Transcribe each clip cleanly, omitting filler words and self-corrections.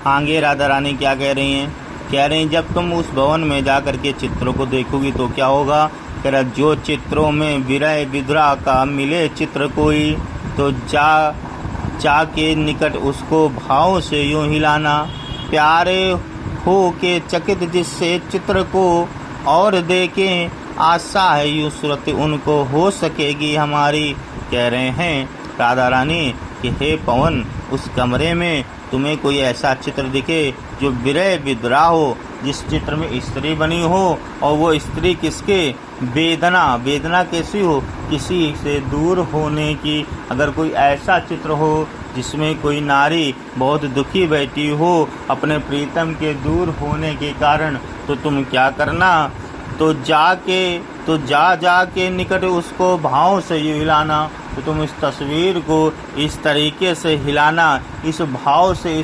आगे राधा रानी क्या कह रही हैं? कह रही हैं जब तुम उस भवन में जा कर के चित्रों को देखोगी तो क्या होगा? कह रहा जो चित्रों में विरह विधुरा का मिले चित्र कोई, तो जा के निकट उसको भाव से यूं हिलाना। प्यारे हो के चकित जिससे चित्र को और देखें, आशा है यूं सूरत उनको हो सकेगी हमारी। कह रहे हैं राधा रानी कि हे पवन, उस कमरे में तुम्हें कोई ऐसा चित्र दिखे जो विरह विधुरा हो, जिस चित्र में स्त्री बनी हो और वो स्त्री किसके? वेदना कैसी हो? किसी से दूर होने की। अगर कोई ऐसा चित्र हो जिसमें कोई नारी बहुत दुखी बैठी हो अपने प्रीतम के दूर होने के कारण, तो तुम क्या करना? तो जा के निकट उसको भाव से यूं हिलाना। तो तुम इस तस्वीर को इस तरीके से हिलाना, इस भाव से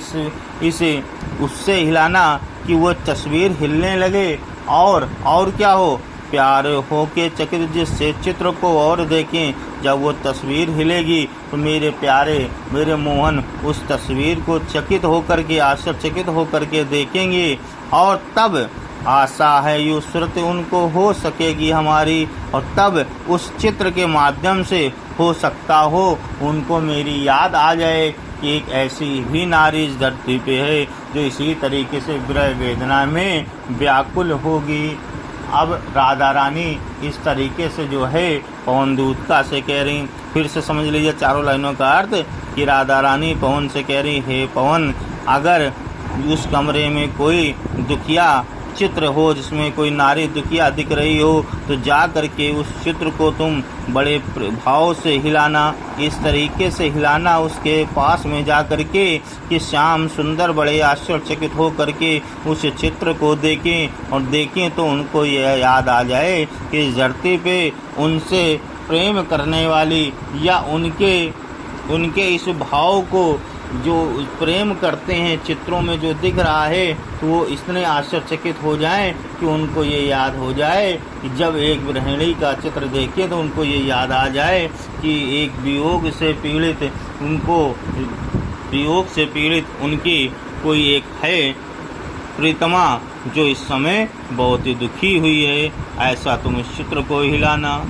उससे हिलाना कि वो तस्वीर हिलने लगे। और क्या हो? प्यार हो के चकित जिससे चित्र को और देखें। जब वो तस्वीर हिलेगी तो मेरे प्यारे, मेरे मोहन उस तस्वीर को चकित होकर के, आश्चर्यचकित होकर के देखेंगे, और तब आशा है यूं सूरत उनको हो सकेगी हमारी। और तब उस चित्र के माध्यम से हो सकता हो उनको मेरी याद आ जाए कि एक ऐसी भी नारी इस धरती पे है जो इसी तरीके से विरह वेदना में व्याकुल होगी। अब राधा रानी इस तरीके से जो है पवन दूत का से कह रही। फिर से समझ लीजिए चारों लाइनों का अर्थ कि राधा रानी पवन से कह रही, हे पवन, अगर उस कमरे में कोई दुखिया चित्र हो जिसमें कोई नारी दुखिया दिख रही हो, तो जा करके उस चित्र को तुम बड़े भाव से हिलाना, इस तरीके से हिलाना उसके पास में जा करके कि श्याम सुंदर बड़े आश्चर्यचकित हो करके उस चित्र को देखें, और देखें तो उनको यह याद आ जाए कि इस धरती पे उनसे प्रेम करने वाली या उनके इस भाव को जो प्रेम करते हैं चित्रों में जो दिख रहा है, तो वो इतने आश्चर्यचकित हो जाएं कि उनको ये याद हो जाए कि जब एक गृहिणी का चित्र देखे तो उनको ये याद आ जाए कि एक वियोग से पीड़ित उनकी कोई एक है प्रीतमा जो इस समय बहुत ही दुखी हुई है। ऐसा तुम इस चित्र को हिलाना।